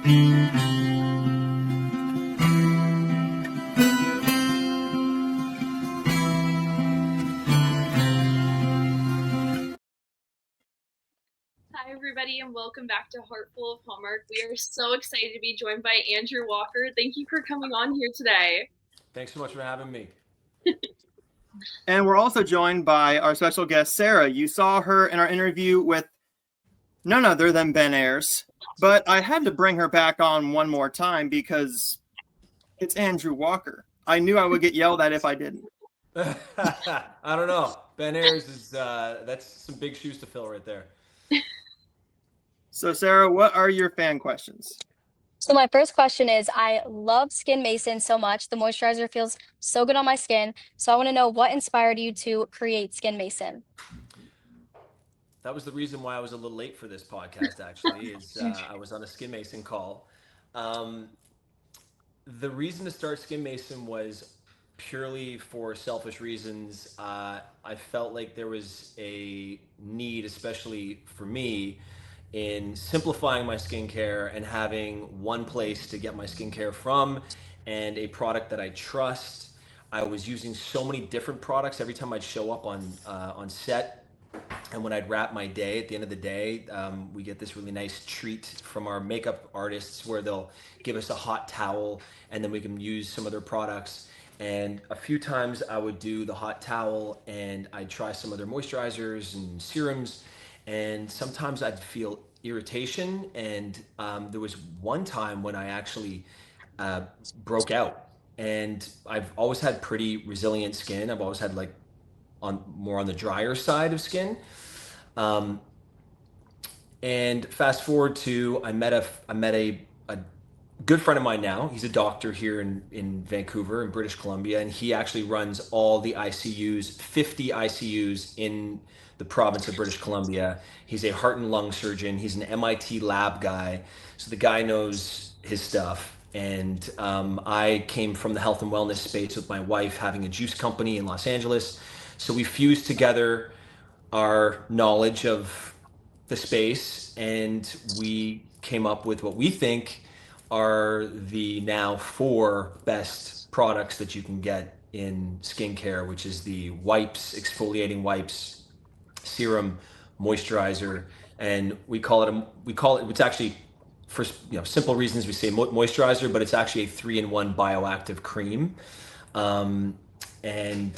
Hi, everybody, and welcome back to Heartful of Hallmark. We are so excited to be joined by Andrew Walker. Thank you for coming on here today. Thanks so much for having me. And we're also joined by our special guest, Sarah. You saw her in our interview with none other than Ben Ayers, but I had to bring her back on one more time because it's Andrew Walker. I knew I would get yelled at if I didn't. I don't know. Ben Ayers is that's some big shoes to fill right there. So, Sarah, what are your fan questions? So my first question is, I love Skinmason so much. The moisturizer feels so good on my skin. So I want to know what inspired you to create Skinmason. That was the reason why I was a little late for this podcast, actually, is I was on a Skinmason call. The reason to start Skinmason was purely for selfish reasons. I felt like there was a need, especially for me, in simplifying my skincare and having one place to get my skincare from and a product that I trust. I was using so many different products every time I'd show up on set. And when I'd wrap my day, at the end of the day, we get this really nice treat from our makeup artists where they'll give us a hot towel and then we can use some of their products. And a few times I would do the hot towel and I'd try some of their moisturizers and serums. And sometimes I'd feel irritation. And there was one time when I actually broke out. And I've always had pretty resilient skin. I've always had like more on the drier side of skin. And fast forward to I met a good friend of mine now. He's a doctor here in Vancouver in British Columbia, and he actually runs all the ICUs, 50 ICUs in the province of British Columbia. He's a heart and lung surgeon. He's an MIT lab guy, so the guy knows his stuff. And I came from the health and wellness space with my wife having a juice company in Los Angeles. So we fused together our knowledge of the space and we came up with what we think are the now 4 best products that you can get in skincare, which is the wipes, exfoliating wipes, serum, moisturizer, and we call it it's actually, for simple reasons we say moisturizer, but it's actually a 3-in-1 bioactive cream. And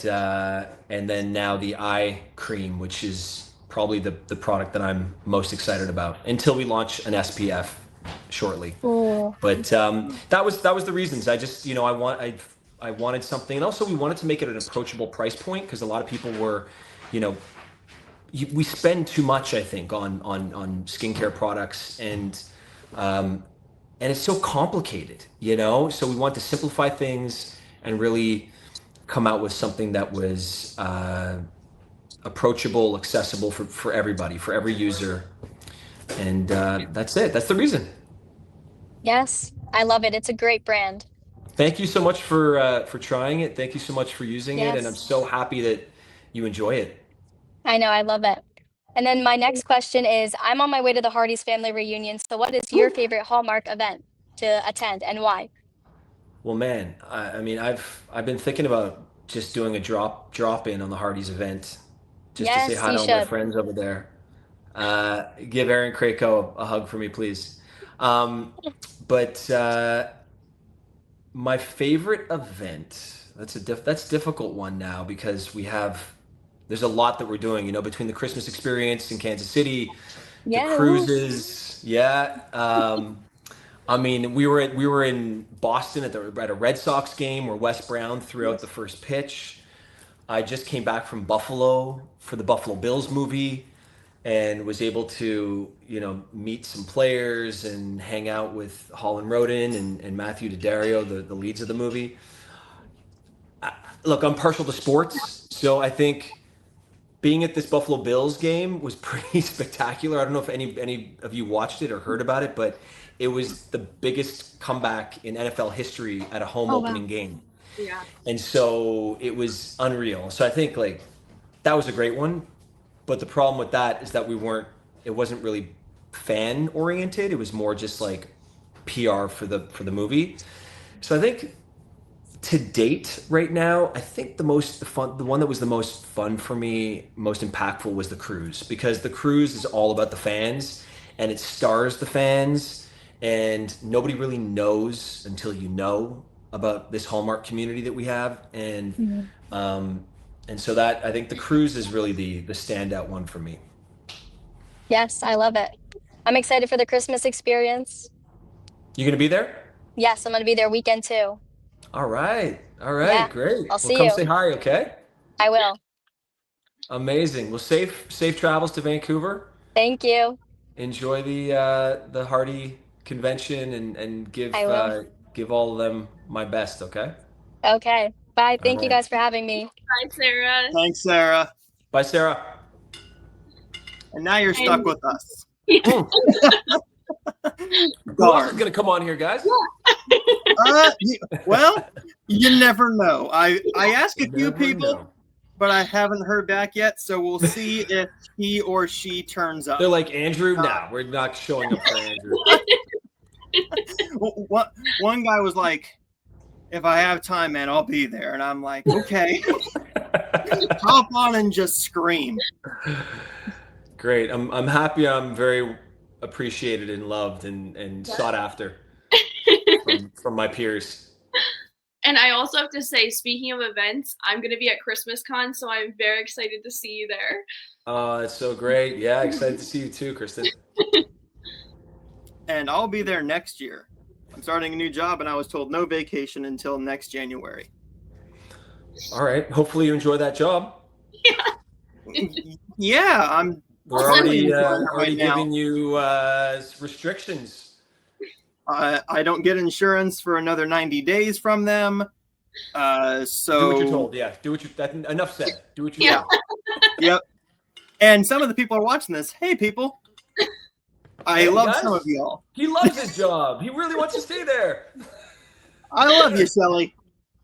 then now the eye cream, which is probably the product that I'm most excited about until we launch an SPF shortly. Ooh. But that was the reasons. I just I wanted something, and also we wanted to make it an approachable price point because a lot of people were, we spend too much, I think, on skincare products and it's so complicated, So we want to simplify things and really come out with something that was approachable, accessible for everybody, for every user. And that's it. That's the reason. Yes, I love it. It's a great brand. Thank you so much for trying it. Thank you so much for using it. And I'm Yes. so happy that you enjoy it. I know, I love it. And then my next question is, I'm on my way to the Hardy's family reunion. So what is your favorite Hallmark event to attend and why? Well, man, I mean, I've been thinking about just doing a drop in on the Hardy's event, just to say Yes, hi you to all my should. friends over there. Give Aaron Krako a hug for me, please. But my favorite event, that's a difficult one now because there's a lot that we're doing, between the Christmas experience in Kansas City, the Yeah. cruises, yeah. I mean, we were in Boston at a Red Sox game where Wes Brown threw out the first pitch. I just came back from Buffalo for the Buffalo Bills movie and was able to, meet some players and hang out with Holland Roden and Matthew Daddario, the leads of the movie. Look, I'm partial to sports, so I think being at this Buffalo Bills game was pretty spectacular. I don't know if any of you watched it or heard about it, but it was the biggest comeback in NFL history at a home Oh, wow. opening game. Yeah. And so it was unreal. So I think that was a great one. But the problem with that is that it wasn't really fan oriented. It was more just PR for the movie. So I think to date right now, I think the one that was the most fun for me, most impactful was the cruise, because the cruise is all about the fans and it stars the fans, and nobody really knows until you know about this Hallmark community that we have. Mhm. Um, and so that, I think the cruise is really the standout one for me. Yes, I love it. I'm excited for the Christmas experience. You gonna be there? Yes, I'm gonna be there weekend too. All right, Yeah, great. I'll Well, see come you. say hi, okay? I will. Amazing. Well, safe travels to Vancouver. Thank you. Enjoy the Hardy convention, and I will. give all of them my best, okay? Okay. Bye. All Thank you right. guys for having me. Hi, Sarah. Thanks, Sarah. Bye, Sarah. And now you're stuck And with us. Mm. Who else is Darn. gonna come on here, guys? Well, you never know. I asked a few Never people, know. but I haven't heard back yet. So we'll see if he or she turns up. They're like, Andrew, nah, we're not showing up for Andrew. One guy was like, "If I have time, man, I'll be there." And I'm like, "Okay, hop on and just scream." Great. I'm happy. I'm very appreciated and loved and sought after from my peers. And I also have to say, speaking of events, I'm going to be at Christmas Con, so I'm very excited to see you there. Oh, it's so great. Yeah, excited to see you too, Kristen. And I'll be there next year. I'm starting a new job, and I was told no vacation until next January. All right. Hopefully you enjoy that job. Yeah, I'm We're definitely already enjoying it already right now. giving you restrictions. I don't get insurance for another 90 days from them. So Do what you're told. Yeah. Do what you. Enough said. Do what you're Yeah. told. Yep. And some of the people are watching this. Hey, people. I Hey, love guys. some of y'all. He loves his job. He really wants to stay there. I love you, Shelly.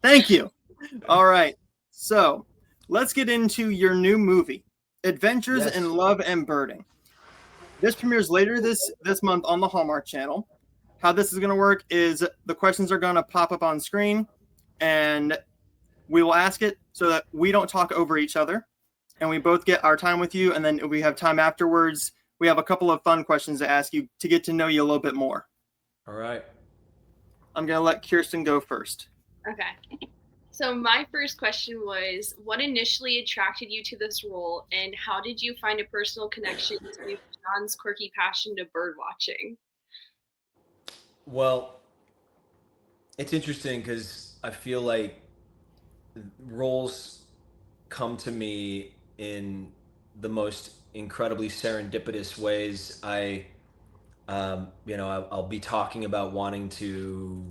Thank you. All right. So let's get into your new movie, Adventures Yes. in Love and Birding. This premieres later this month on the Hallmark Channel. How this is going to work is the questions are going to pop up on screen, and we will ask it so that we don't talk over each other, and we both get our time with you, and then we have time afterwards. We have a couple of fun questions to ask you to get to know you a little bit more. All right. I'm going to let Kirsten go first. Okay. So my first question was, what initially attracted you to this role, and how did you find a personal connection to John's quirky passion to bird watching? Well, it's interesting because I feel like roles come to me in the most incredibly serendipitous ways. I'll be talking about wanting to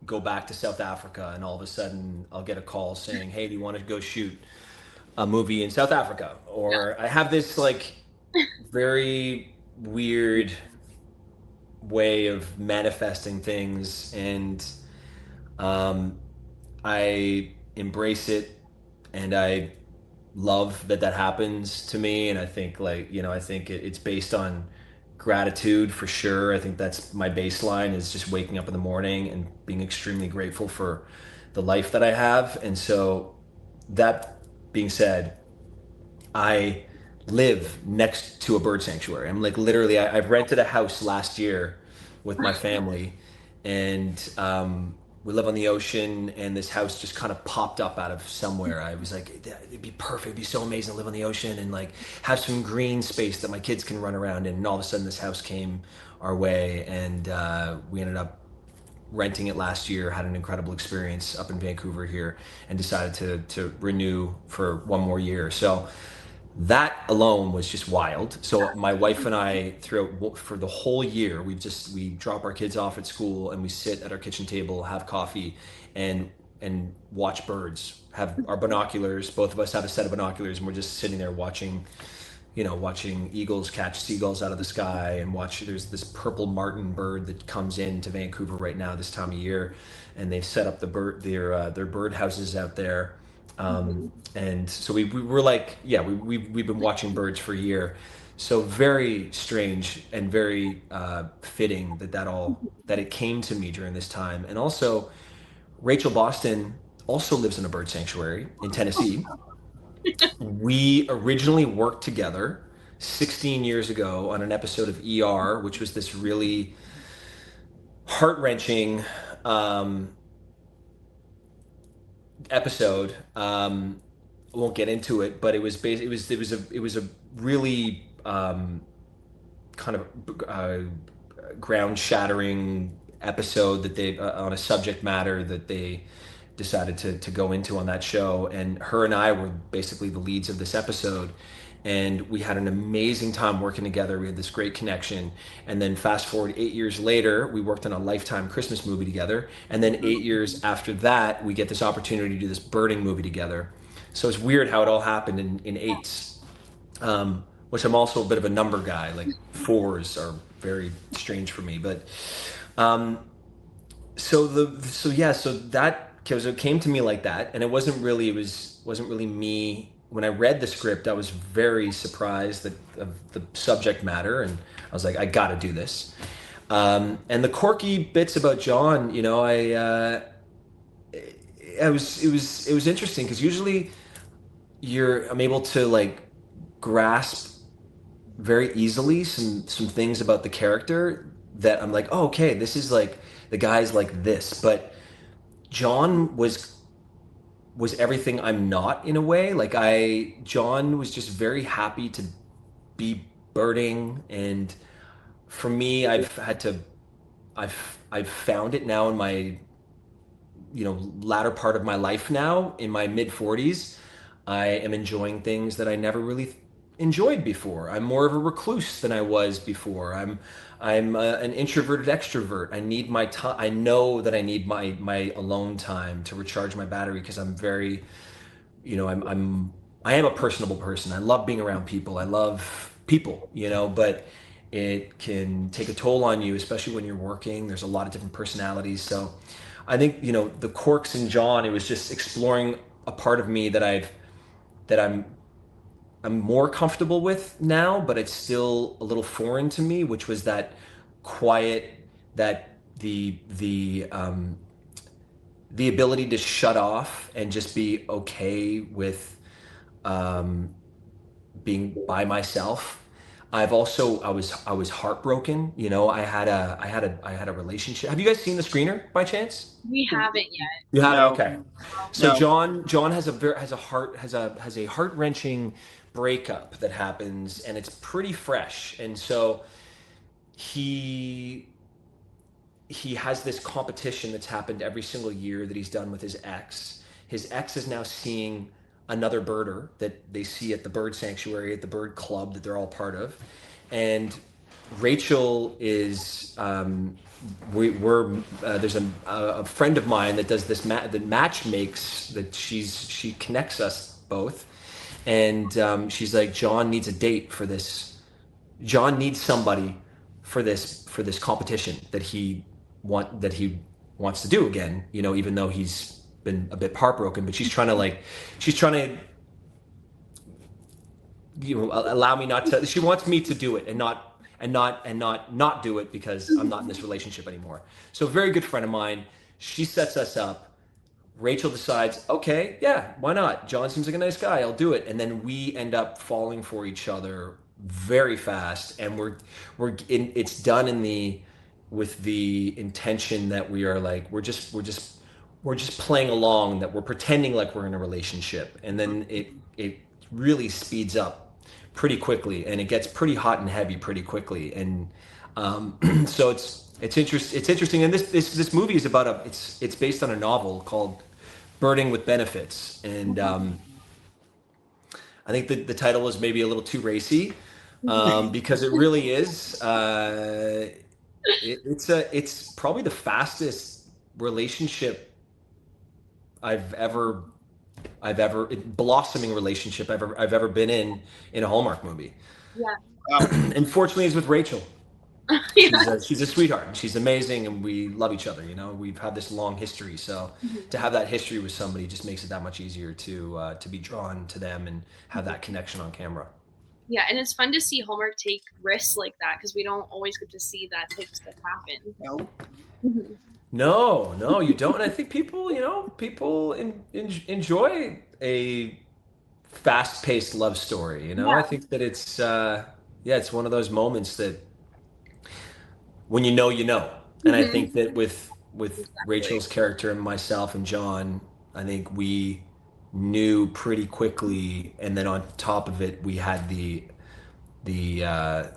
go back to South Africa, and all of a sudden I'll get a call saying, "Hey, do you want to go shoot a movie in South Africa?" Or I have this like very weird way of manifesting things, and I embrace it, and I love that happens to me. And I think I think it's based on gratitude for sure. I think that's my baseline, is just waking up in the morning and being extremely grateful for the life that I have. And so that being said, I live next to a bird sanctuary. I'm like literally, I've rented a house last year with my family, and we live on the ocean, and this house just kind of popped up out of somewhere. I was like, it'd be perfect, it'd be so amazing to live on the ocean and like have some green space that my kids can run around in. And all of a sudden this house came our way, and we ended up renting it last year, had an incredible experience up in Vancouver here, and decided to renew for one more year. So that alone was just wild. So my wife and I, throughout for the whole year, we drop our kids off at school, and we sit at our kitchen table, have coffee, and watch birds. Have our binoculars. Both of us have a set of binoculars, and we're just sitting there watching eagles catch seagulls out of the sky, and there's this purple martin bird that comes into Vancouver right now this time of year, and they've set up their bird houses out there. And so we were like, yeah, we've been watching birds for a year. So very strange and very fitting that it came to me during this time. And also, Rachel Boston also lives in a bird sanctuary in Tennessee. We originally worked together 16 years ago on an episode of ER, which was this really heart wrenching episode. I won't get into it, but it was a really kind of ground shattering episode that they on a subject matter that they decided to go into on that show. And her and I were basically the leads of this episode. And we had an amazing time working together. We had this great connection. And then fast forward 8 years later, we worked on a Lifetime Christmas movie together. And then 8 years after that, we get this opportunity to do this birding movie together. So it's weird how it all happened in eights, which I'm also a bit of a number guy. Like fours are very strange for me. But so that because it came to me like that, and it wasn't really me. When I read the script, I was very surprised that of the subject matter, and I was like, I got to do this. And the quirky bits about John, it was interesting because usually I'm able to like grasp very easily some things about the character that I'm like, oh, okay, this is like the guy's like this, but John was everything I'm not in a way. John was just very happy to be birding, and for me, I've found it now in my latter part of my life now in my mid 40s. I am enjoying things that I never really enjoyed before. I'm more of a recluse than I was before. I'm an introverted extrovert. I need my time. I know that I need my alone time to recharge my battery because I'm very, I am a personable person. I love being around people. I love people, but it can take a toll on you, especially when you're working. There's a lot of different personalities. So I think, the quirks in John, it was just exploring a part of me that I'm more comfortable with now, but it's still a little foreign to me, which was that quiet, that the ability to shut off and just be okay with being by myself. I was heartbroken. I had a relationship. Have you guys seen the screener by chance? We haven't yet. You haven't? No. Okay. So No. John has a heart wrenching breakup that happens, and it's pretty fresh. And so he has this competition that's happened every single year that he's done with his ex. His ex is now seeing another birder that they see at the bird sanctuary, at the bird club that they're all part of. And Rachel is there's a friend of mine that does this that match makes that she connects us both, and she's like, John needs a date for this. John needs somebody for this competition that he wants to do again. Even though he's been a bit heartbroken, but she's trying to allow me not to. She wants me to do it and not do it because I'm not in this relationship anymore. So a very good friend of mine, she sets us up. Rachel decides, okay, yeah, why not? John seems like a nice guy. I'll do it. And then we end up falling for each other very fast, and it's done with the intention that we are like we're just playing along, that we're pretending like we're in a relationship, and then it really speeds up pretty quickly, and it gets pretty hot and heavy pretty quickly, and so it's interesting. And this movie is about it's based on a novel called Birding with Benefits, and I think the title was maybe a little too racy, because it really is. It's probably the fastest relationship I've ever blossoming relationship I've ever been in a Hallmark movie. Yeah. And fortunately, it's with Rachel. She's a sweetheart. She's amazing, and we love each other. We've had this long history, so to have that history with somebody just makes it that much easier to be drawn to them and have that connection on camera. Yeah, and it's fun to see Hallmark take risks like that because we don't always get to see that type of stuff happen. No. Mhm. No, you don't. And I think people, people enjoy a fast-paced love story. I Yeah. think that yeah, it's one of those moments that when you know. And I Mhm. think that with Exactly. Rachel's character and myself and John, I think we knew pretty quickly, and then on top of it, we had the uh,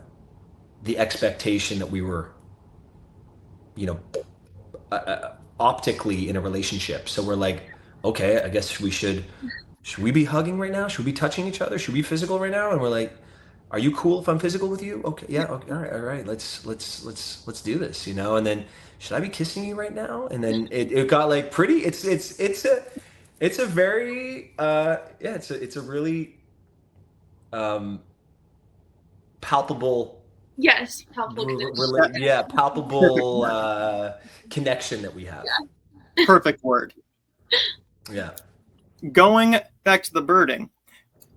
the expectation that we were, you know, optically in a relationship. So we're like, okay, I guess should we be hugging right now? Should we be touching each other? Should we be physical right now? And we're like, are you cool if I'm physical with you? Okay, yeah, okay, all right. Let's do this, And then should I be kissing you right now? And then it got like pretty. It's a very yeah. It's a really um, palpable Yes, palpable connection. yeah, palpable connection that we have. Perfect word. Yeah. Going back to the birding,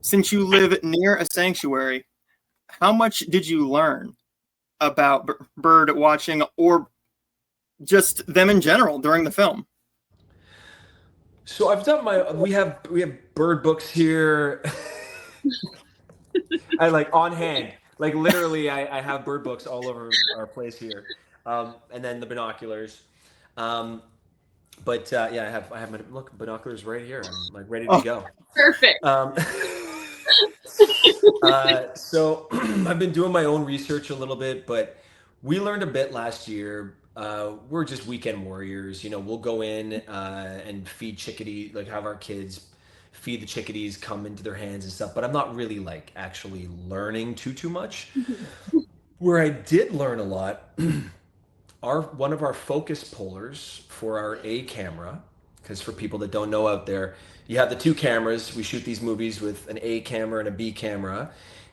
since you live near a sanctuary, how much did you learn about bird watching or just them in general during the film? So I've done we have bird books here. I like on hand, like literally, I have bird books all over our place here, and then the binoculars. Um, but yeah, I have my look binoculars right here. I'm like ready to Oh, go. Perfect. Um, so I've been doing my own research a little bit, but we learned a bit last year. We're just weekend warriors. We'll go in and feed chickadee, like have our kids feed the chickadees, come into their hands and stuff. But I'm not really like actually learning too much. Where I did learn a lot, one of our focus pullers for our A camera, because for people that don't know out there, you have the two cameras. We shoot these movies with an A camera and a B camera,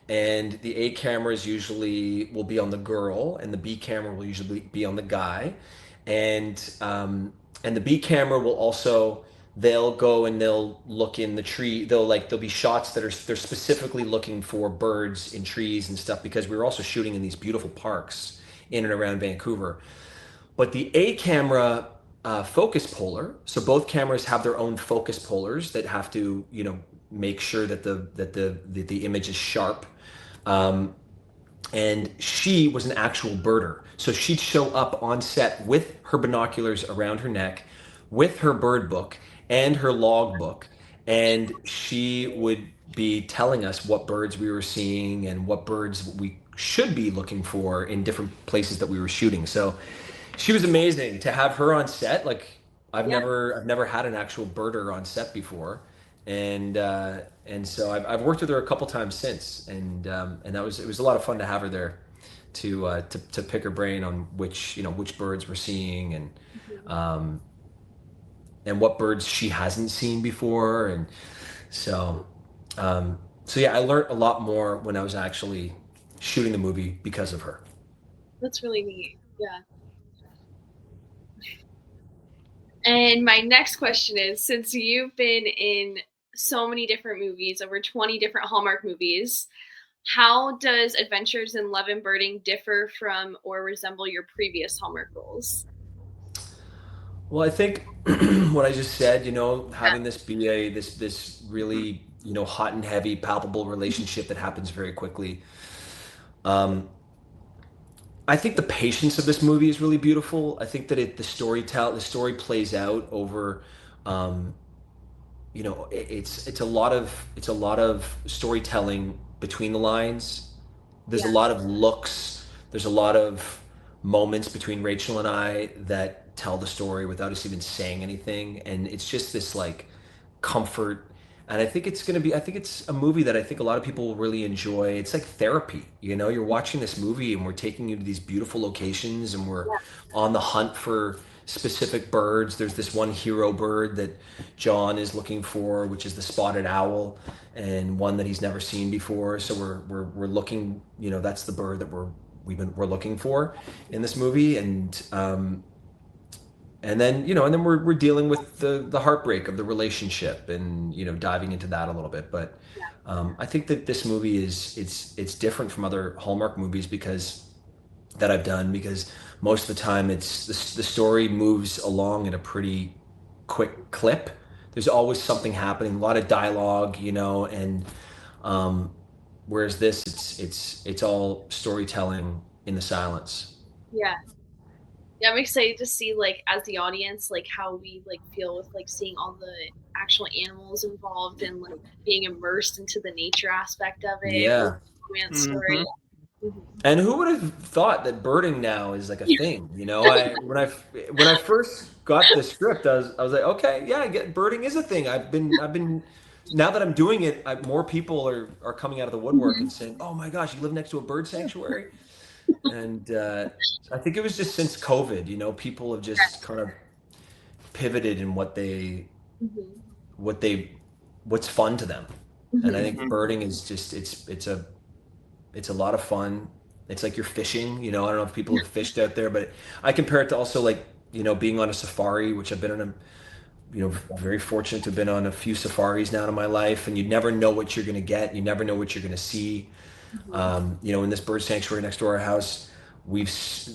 and the A cameras usually will be on the girl, and the B camera will usually be on the guy, and the B camera will also they'll go and they'll look in the tree. There'll be shots that they're specifically looking for birds in trees and stuff because we were also shooting in these beautiful parks in and around Vancouver. But the A camera focus puller, so both cameras have their own focus pullers that have to, make sure that the image is sharp. Um, and she was an actual birder. So she'd show up on set with her binoculars around her neck, with her bird book and her log book, and she would be telling us what birds we were seeing and what birds we should be looking for in different places that we were shooting. So she was amazing to have her on set. Like Yeah. I've never had an actual birder on set before, and so I've worked with her a couple times since, and it was a lot of fun to have her there to pick her brain on which birds we're seeing um, and what birds she hasn't seen before, and so so yeah, I learned a lot more when I was actually shooting the movie because of her. That's really neat. Yeah. And my next question is, since you've been in so many different movies, over 20 different Hallmark movies, how does Adventures in Love and Birding differ from or resemble your previous Hallmark roles? Well, I think what I just said, Yeah. having this be this really, hot and heavy, palpable relationship that happens very quickly. Um, I think the patience of this movie is really beautiful. I think that the story plays out over, um, it's a lot of storytelling between the lines. There's a Yeah. lot of looks. There's a lot of moments between Rachel and I that tell the story without us even saying anything, and it's just this like comfort. And I think it's a movie that I think a lot of people will really enjoy. It's like therapy. You're watching this movie and we're taking you to these beautiful locations and we're on the hunt for specific birds. There's this one hero bird that John is looking for, which is the spotted owl, and one that he's never seen before. So we're looking, that's the bird that we're looking for in this movie. And and then and then we're dealing with the heartbreak of the relationship, and diving into that a little bit. But I think that this movie it's different from other Hallmark movies that I've done, because most of the time it's the story moves along in a pretty quick clip. There's always something happening, a lot of dialogue, and um, whereas this, it's all storytelling in the silence. Yeah. Yeah, I'm excited to see, like, as the audience, like, how we, like, feel with, like, seeing all the actual animals involved and, like, being immersed into the nature aspect of it with Yeah. the romance story. And who would have thought that birding now is like a thing? When I first got the script, I was like, okay, yeah, I get birding is a thing. I've been now that I'm doing it, more people are coming out of the woodwork and saying, "Oh my gosh, you live next to a bird sanctuary." And I think it was just since COVID, people have just kind of pivoted in what they what's fun to them. And I think birding is just it's a lot of fun. It's like you're fishing. I don't know if people have fished out there, but I compare it to also, like, being on a safari, which I've been on very fortunate to have been on a few safaris now in my life, and you never know what you're going to get. You never know what you're going to see. In this bird sanctuary next to our house,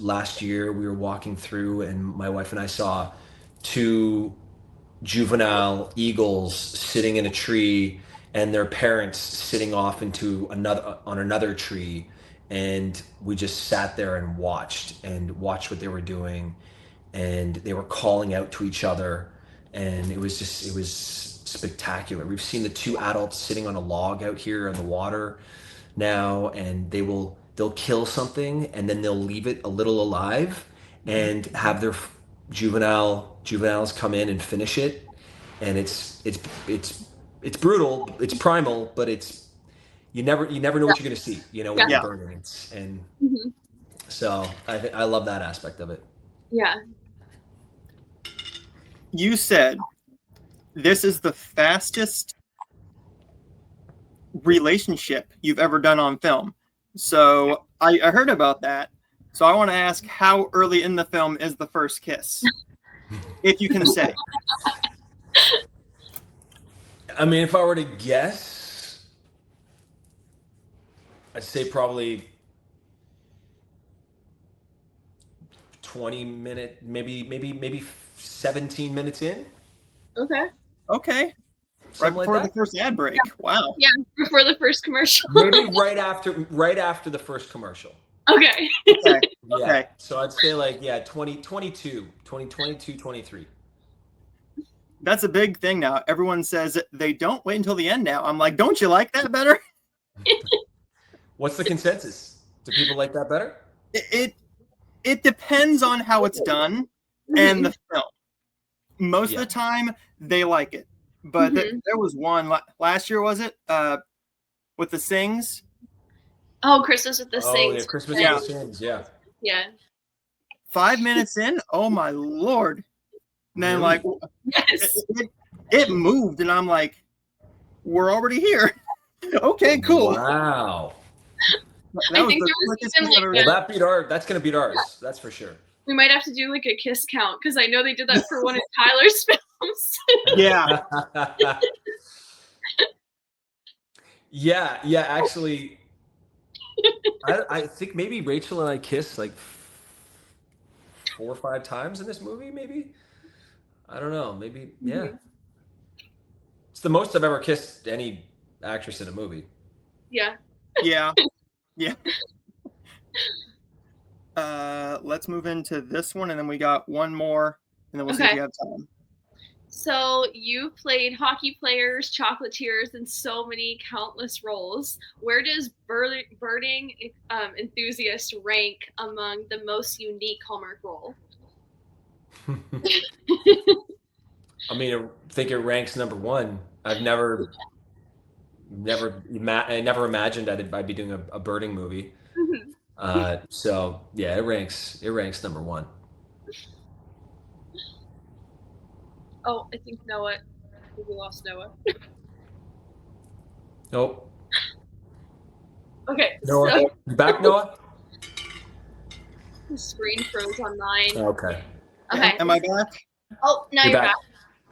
last year we were walking through, and my wife and I saw two juvenile eagles sitting in a tree, and their parents sitting off into another tree, and we just sat there and watched what they were doing, and they were calling out to each other, and it was spectacular. We've seen the two adults sitting on a log out here in the water now, and they'll kill something, and then they'll leave it a little alive and have their juveniles come in and finish it. And it's brutal, it's primal, but you never know what you're going to see, when you're burning. So I love that aspect of it. Yeah. You said this is the fastest relationship you've ever done on film. So I heard about that. So I want to ask, how early in the film is the first kiss? If you can say. I mean, if I were to guess, I'd say probably 20 minute, maybe 17 minutes in. Okay. Right before the first ad break. Yeah. Wow. Yeah, before the first commercial. Maybe right after the first commercial. Okay. Yeah. Okay. So I'd say 2022, 23. That's a big thing now. Everyone says they don't wait until the end now. I'm like, don't you like that better? What's the consensus? Do people like that better? It depends on how it's done and the film. Most of the time, they like it. But there was one last year, was it? With the Sings? Oh, Christmas with the Sings. Oh, yeah, Christmas with the Sings, yeah. Yeah. 5 minutes in? Oh, my Lord. And then, yes. it moved, and I'm like, we're already here. Okay, cool. Wow. That was the quickest kiss I've ever done. That's going to beat ours. That's for sure. We might have to do like a kiss count, because I know they did that for one of Tyler's films. Yeah. Yeah, actually, I think maybe Rachel and I kissed like 4 or 5 times in this movie, maybe. I don't know, maybe, yeah. It's the most I've ever kissed any actress in a movie. Yeah. Yeah. Let's move into this one, and then we got one more, and then we'll see if we have time. So you played hockey players, chocolatiers, and so many countless roles. Where does birding enthusiast rank among the most unique Hallmark role? I mean, I think it ranks number 1. I've never imagined I'd be doing a birding movie. So yeah, it ranks number 1. Oh, I think Noah. We lost Noah. Nope. Okay. Noah, so, you back, Noah? the screen froze on mine. Okay. Okay. Am I back? Oh, now You're you're back.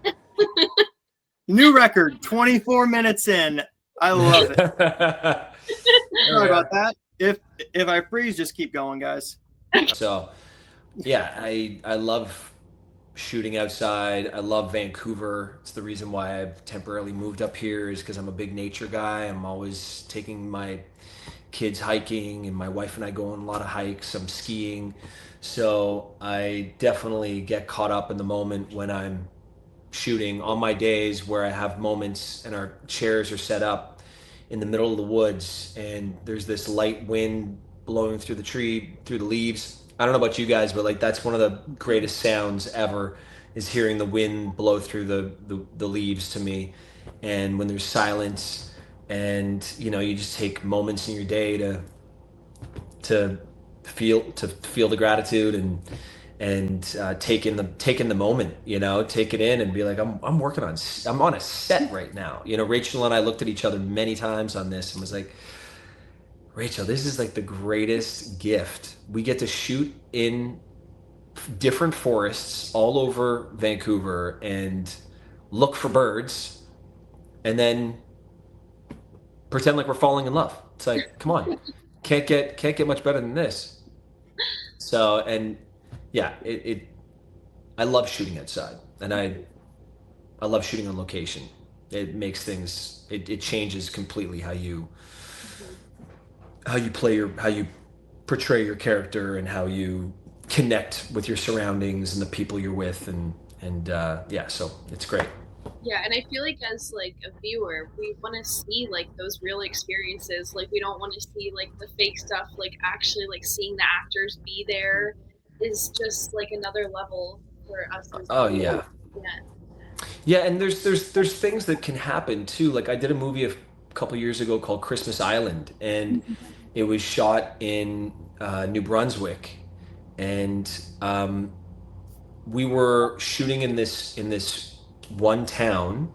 back. New record, 24 minutes in. I love it. Sorry about that. If I freeze, just keep going, guys. So, yeah, I love shooting outside. I love Vancouver. It's the reason why I've temporarily moved up here is because I'm a big nature guy. I'm always taking my kids hiking, and my wife and I go on a lot of hikes. I'm skiing. So I definitely get caught up in the moment when I'm shooting on my days where I have moments and our chairs are set up in the middle of the woods and there's this light wind blowing through through the leaves. I don't know about you guys, but like that's one of the greatest sounds ever is hearing the wind blow through the leaves to me. And when there's silence and you just take moments in your day to feel the gratitude and take in the moment, take it in and be like, I'm on a set right now. Rachel and I looked at each other many times on this and was like, Rachel, this is like the greatest gift. We get to shoot in different forests all over Vancouver and look for birds and then pretend like we're falling in love. It's like, come on, can't get much better than this. So, and yeah, I love shooting outside, and I love shooting on location. It makes things it changes completely how you portray your character and how you connect with your surroundings and the people you're with and yeah, so it's great. Yeah, and I feel like as like a viewer, we want to see like those real experiences. Like we don't want to see like the fake stuff. Like actually, like seeing the actors be there is just like another level for us as Oh viewers. yeah. Yeah. Yeah, and there's things that can happen too. Like I did a movie a couple years ago called Christmas Island, and it was shot in New Brunswick, and we were shooting in this one town,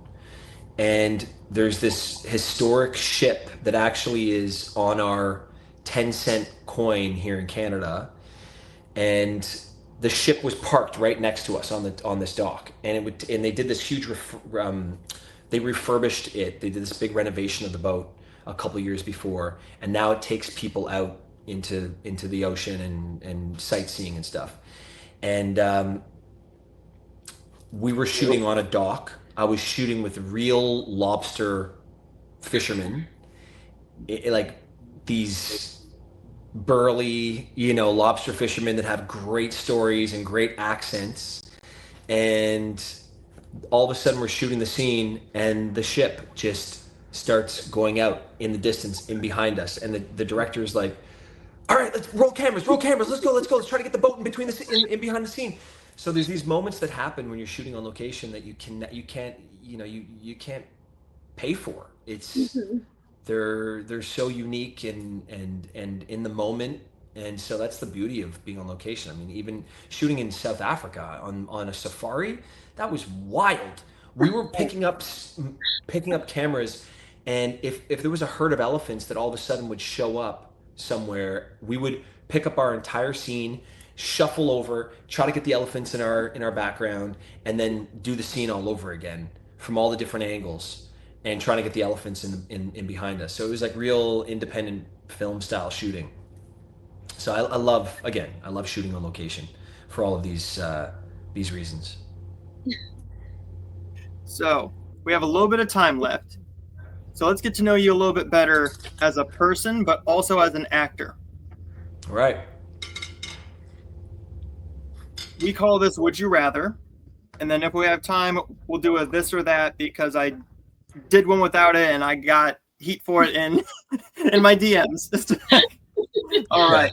and there's this historic ship that actually is on our 10-cent coin here in Canada, and the ship was parked right next to us on this dock, and they did this huge they refurbished it. They did this big renovation of the boat a couple years before, and now it takes people out into the ocean and sightseeing and stuff. And we were shooting on a dock. I was shooting with real lobster fishermen, like these burly, lobster fishermen that have great stories and great accents. And all of a sudden, we're shooting the scene, and the ship just starts going out in the distance in behind us. And the director is like, "All right, let's roll cameras, let's go, let's try to get the boat in between in behind the scene." So there's these moments that happen when you're shooting on location that you can't pay for. It's they're so unique and in the moment, and so that's the beauty of being on location. I mean, even shooting in South Africa on a safari, that was wild. We were picking up cameras, and if there was a herd of elephants that all of a sudden would show up somewhere, we would pick up our entire scene, shuffle over, try to get the elephants in our background, and then do the scene all over again from all the different angles and trying to get the elephants in behind us. So it was like real independent film style shooting. So I love shooting on location for all of these reasons. So we have a little bit of time left. So let's get to know you a little bit better as a person, but also as an actor. All right. We call this Would You Rather. And then if we have time, we'll do a this or that because I did one without it and I got heat for it in my DMs. All right.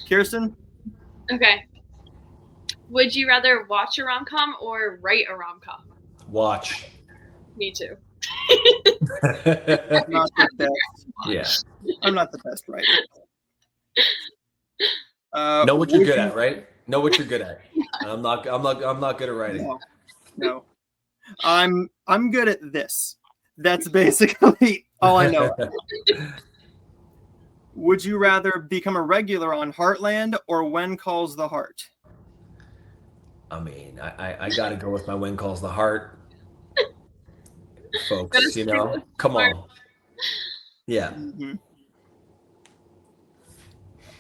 Kirsten? Okay. Would you rather watch a rom-com or write a rom-com? Watch. Me too. I'm not the best. Yeah. I'm not the best writer. Know what you're good at, right? Know what you're good at. I'm not good at writing. No. I'm good at this. That's basically all I know. Would you rather become a regular on Heartland or When Calls the Heart? I mean, I got to go with my win calls the heart, Gotta folks. You stick with know, come smart. on. Yeah, Mhm.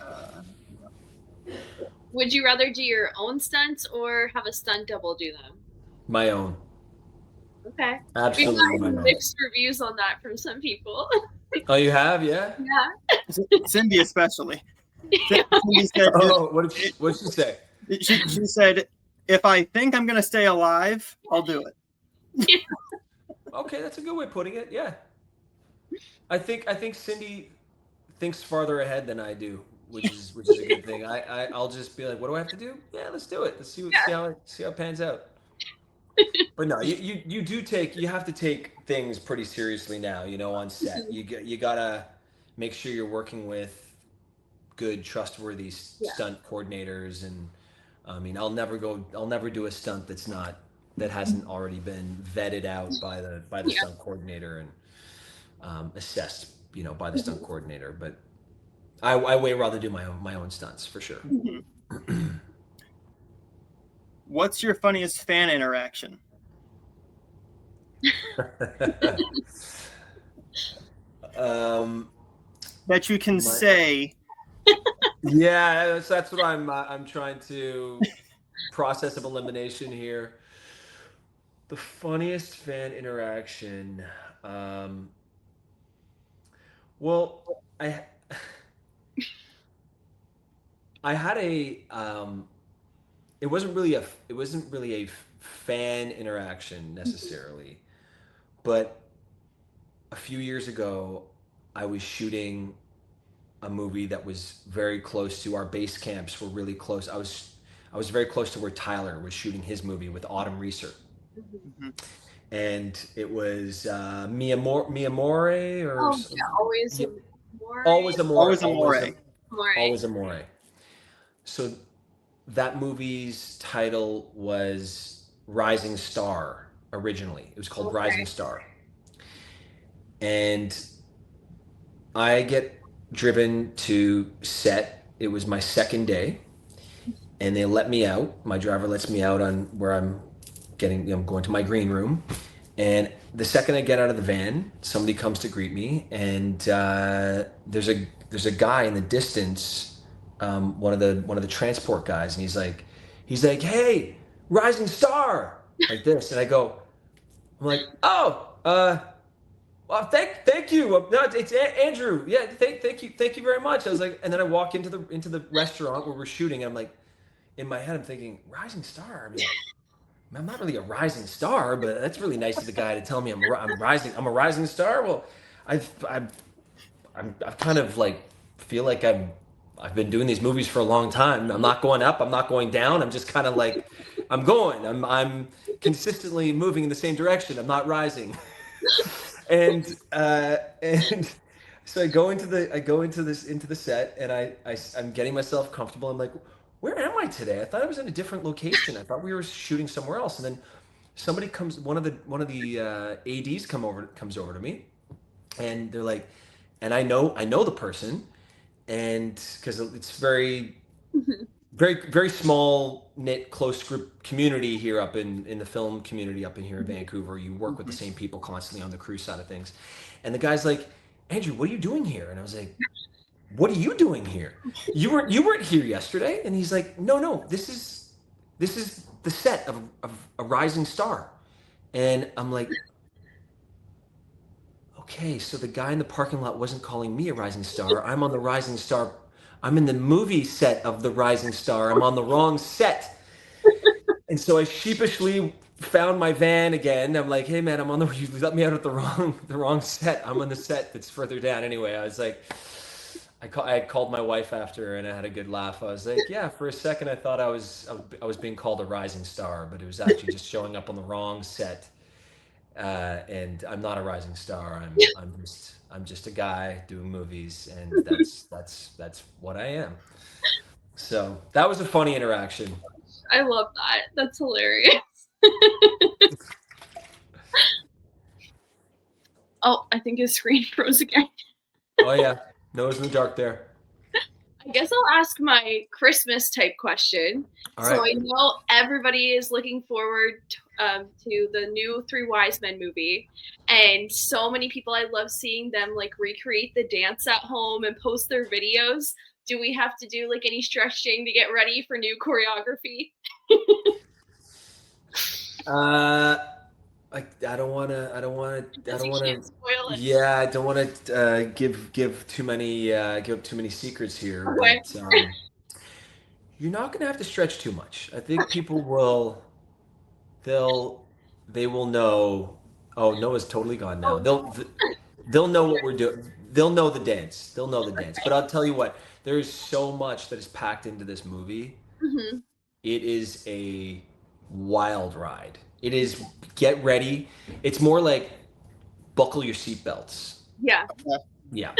Uh, Would you rather do your own stunts or have a stunt double do them? my own. Okay. We've Absolutely my gotten own. mixed reviews on that from some people. Oh, you have, yeah. Yeah. Cindy especially. Cindy said Oh, what did she say? she said, if I think I'm gonna stay alive, I'll do it. Okay, that's a good way of putting it. Yeah, I think Cindy thinks farther ahead than I do, which is a good thing. I'll just be like, what do I have to do? Yeah, let's do it. Let's see how it pans out. But no, you have to take things pretty seriously now. You know, on set, you gotta make sure you're working with good, trustworthy Yeah. stunt coordinators, and I mean, I'll never do a stunt that hasn't already been vetted out by the Yeah. stunt coordinator and assessed, by the stunt coordinator. But I way rather do my own stunts for sure. What's your funniest fan interaction? um, That you can my, say. yeah, that's what I'm trying to process of elimination here. The funniest fan interaction. Um, well, I I had a it wasn't really a fan interaction necessarily, but a few years ago I was shooting a movie that was very close to our base camps were really close. I was very close to where Tyler was shooting his movie with Autumn Reeser. Mhm. And it was Mia More or Oh yeah, always yeah, more. always Amore, Always amore. More. always Amore. So that movie's title was Rising Star originally. It was called Okay. Rising Star. And I get driven to set. It was my second day, and they let me out. My driver lets me out on where I'm going to my green room. And the second I get out of the van, somebody comes to greet me, and there's a guy in the distance, one of the transport guys, and he's like, hey, Rising Star, like this, and I'm like, oh, well, thank you. No, it's Andrew. Yeah, thank you very much. I was like, and then I walk into the restaurant where we're shooting, and I'm like, in my head, I'm thinking, Rising Star. I mean, I'm not really a rising star, but that's really nice of the guy to tell me I'm rising. I'm a rising star. Well, I've kind of like feel like I've been doing these movies for a long time. I'm not going up. I'm not going down. I'm just kind of like I'm going. I'm consistently moving in the same direction. I'm not rising. And so I go into the set, and I'm getting myself comfortable. I'm like, where am I today? I thought I was in a different location. I thought we were shooting somewhere else. And then somebody comes, one of the ads comes over to me, and they're like, and I know the person, and because it's very very small knit close group community here up in the film community up in here in Vancouver. You work with the same people constantly on the crew side of things, and the guy's like, Andrew, what are you doing here? And I was like, what are you doing here? You weren't here yesterday. And he's like, no, this is the set of a Rising Star. And I'm like, okay, so the guy in the parking lot wasn't calling me a rising star. I'm on the Rising Star. I'm in the movie set of the Rising Star. I'm on the wrong set. And so I sheepishly found my van again. I'm like, hey man, you let me out at the wrong set. I'm on the set that's further down. Anyway, I was like, I had called my wife after, and I had a good laugh. I was like, yeah, for a second I thought I was being called a rising star, but it was actually just showing up on the wrong set. And I'm not a rising star. I'm just a guy doing movies, and that's what I am. So that was a funny interaction. I love that. That's hilarious. Oh, I think his screen froze again. Oh yeah, nose in the dark there. I I guess I'll ask my Christmas type question. All So right. I know everybody is looking forward to the new Three Wise Men movie, and so many people, I love seeing them like recreate the dance at home and post their videos. Do we have to do like any stretching to get ready for new choreography? Uh, I don't want to. I Guess don't you want can't to. spoil it. Yeah, I don't want to give up too many secrets here. Okay. But you're not going to have to stretch too much. I think people will. They'll. They will know. Oh, Noah's totally gone now. Oh no. They'll know what we're doing. They'll know the dance. They'll know the dance. But I'll tell you what. There is so much that is packed into this movie. Hmm. It is a wild ride. It is get ready. It's more like buckle your seatbelts. Yeah. Yeah.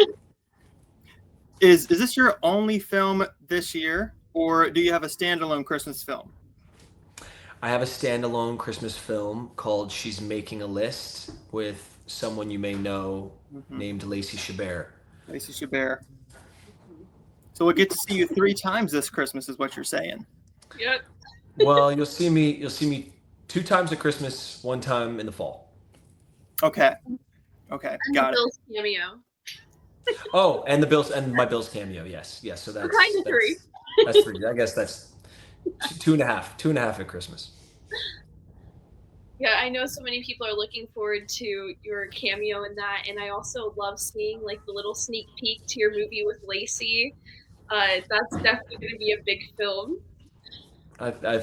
Is this your only film this year, or do you have a standalone Christmas film? I have a standalone Christmas film called She's Making a List with someone you may know named Lacey Chabert. Lacey Chabert. So we'll get to see you 3 times this Christmas, is what you're saying. Yep. Well, you'll see me 2 times at Christmas, 1 time in the fall. Okay, And got it. Bill's cameo. Oh, and my Bills cameo. Yes. So that's Kind of 3. That's 3. I guess that's 2.5 at Christmas. Yeah, I know so many people are looking forward to your cameo in that, and I also love seeing like the little sneak peek to your movie with Lacey. That's definitely going to be a big film. I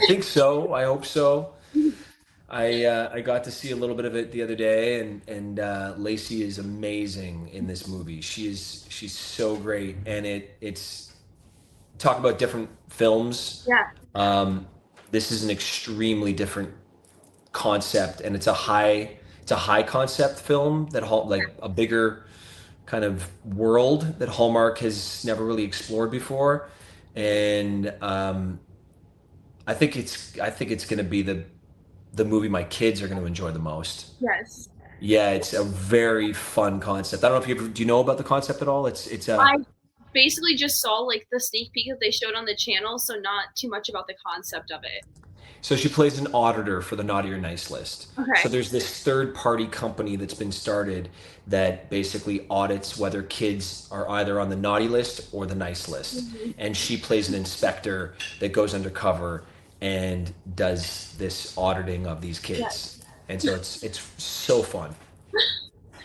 think so. I hope so. I got to see a little bit of it the other day, and Lacey is amazing in this movie. She's so great, and it's talk about different films. Yeah. This is an extremely different concept, and it's a high concept film that like a bigger kind of world that Hallmark has never really explored before, and I think it's going to be the movie my kids are going to enjoy the most. Yes. Yeah, it's a very fun concept. I don't know if do you know about the concept at all? I basically just saw like the sneak peek that they showed on the channel, so not too much about the concept of it. So she plays an auditor for the Naughty or Nice list. Okay. So there's this third party company that's been started that basically audits whether kids are either on the naughty list or the nice list. Mm-hmm. And she plays an inspector that goes undercover and does this auditing of these kids. Yes. And so it's so fun.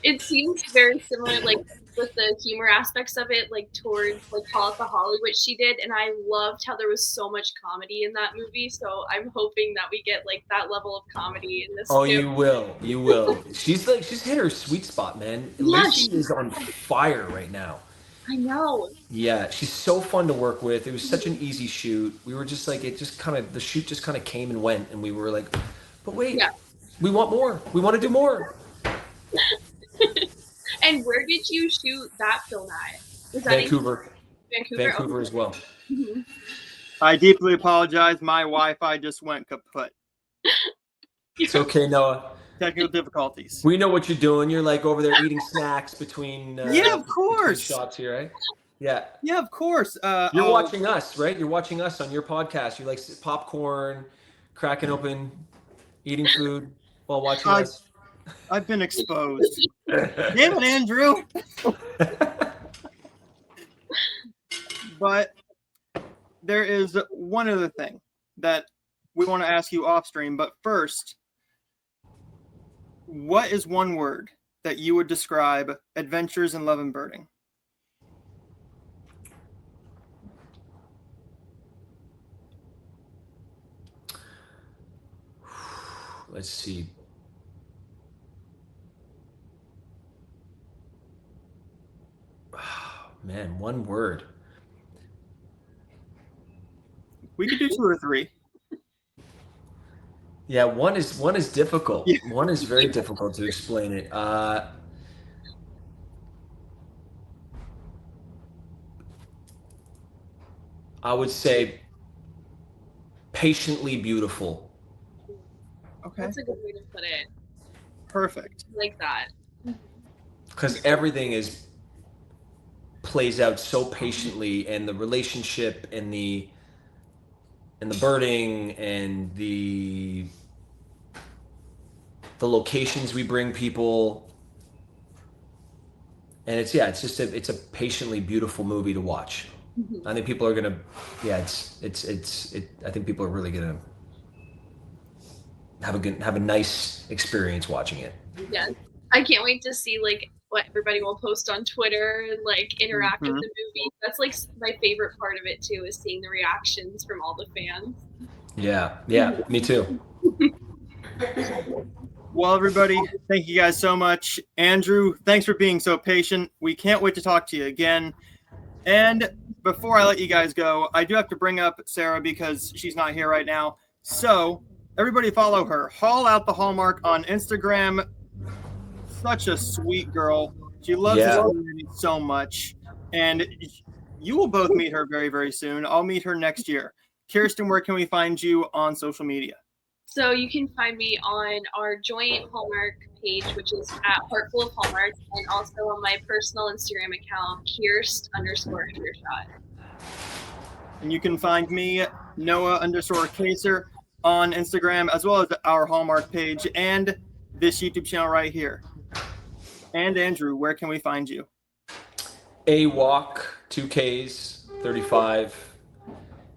It seems very similar, like with the humor aspects of it, like towards like Call It the Hollywood she did, and I loved how there was so much comedy in that movie. So I'm hoping that we get like that level of comedy in this. Oh, too. you will. She's hit her sweet spot, man. Yeah, Lacey is on fire right now. I know. Yeah, she's so fun to work with. It was such an easy shoot. We were just like, the shoot just kind of came and went, and we were like, but wait, Yeah. we want more. We want to do more. And where did you shoot that film at? Was that Vancouver. Vancouver as well. Mm-hmm. I deeply apologize. My Wi-Fi just went kaput. It's okay, Noah. Technical difficulties. We know what you're doing. You're like over there eating snacks between. Yeah, of course. Shots here, right? Yeah. Yeah, of course. You're watching us, right? You're watching us on your podcast. You like popcorn, cracking open, eating food while watching us. I've been exposed. Damn it, Andrew. But there is one other thing that we want to ask you off stream. But first, what is one word that you would describe Adventures in Love and Birding? Let's see. Man, one word. We could do 2 or 3. Yeah, one is difficult. Yeah. One is very difficult to explain it. I would say patiently beautiful. Okay. That's a good way to put it. Perfect. I like that. Because everything is plays out so patiently, and the relationship and the birding and the locations we bring people, and it's a patiently beautiful movie to watch. I think people are gonna, I think people are really gonna have a nice experience watching it. Yeah, I can't wait to see like what everybody will post on Twitter and like interact with the movie. That's like my favorite part of it too, is seeing the reactions from all the fans. Yeah, me too. Well, everybody, thank you guys so much. Andrew, thanks for being so patient. We can't wait to talk to you again. And before I let you guys go, I do have to bring up Sarah because she's not here right now. So everybody follow her. Haul Out the Hallmark on Instagram. Such a sweet girl. She loves this community so much. And you will both meet her very, very soon. I'll meet her next year. Kirsten, where can we find you on social media? So you can find me on our joint Hallmark page, which is at Heartful of Hallmark, and also on my personal Instagram account, Kirst_Undershot. And you can find me, Noah_Kaser, on Instagram, as well as our Hallmark page and this YouTube channel right here. And Andrew, where can we find you? A walk 2Ks 35.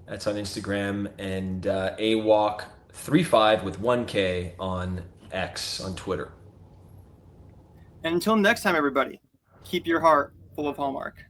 That's on Instagram, and a walk 35 with 1K on X on Twitter. And until next time, everybody, keep your heart full of Hallmark.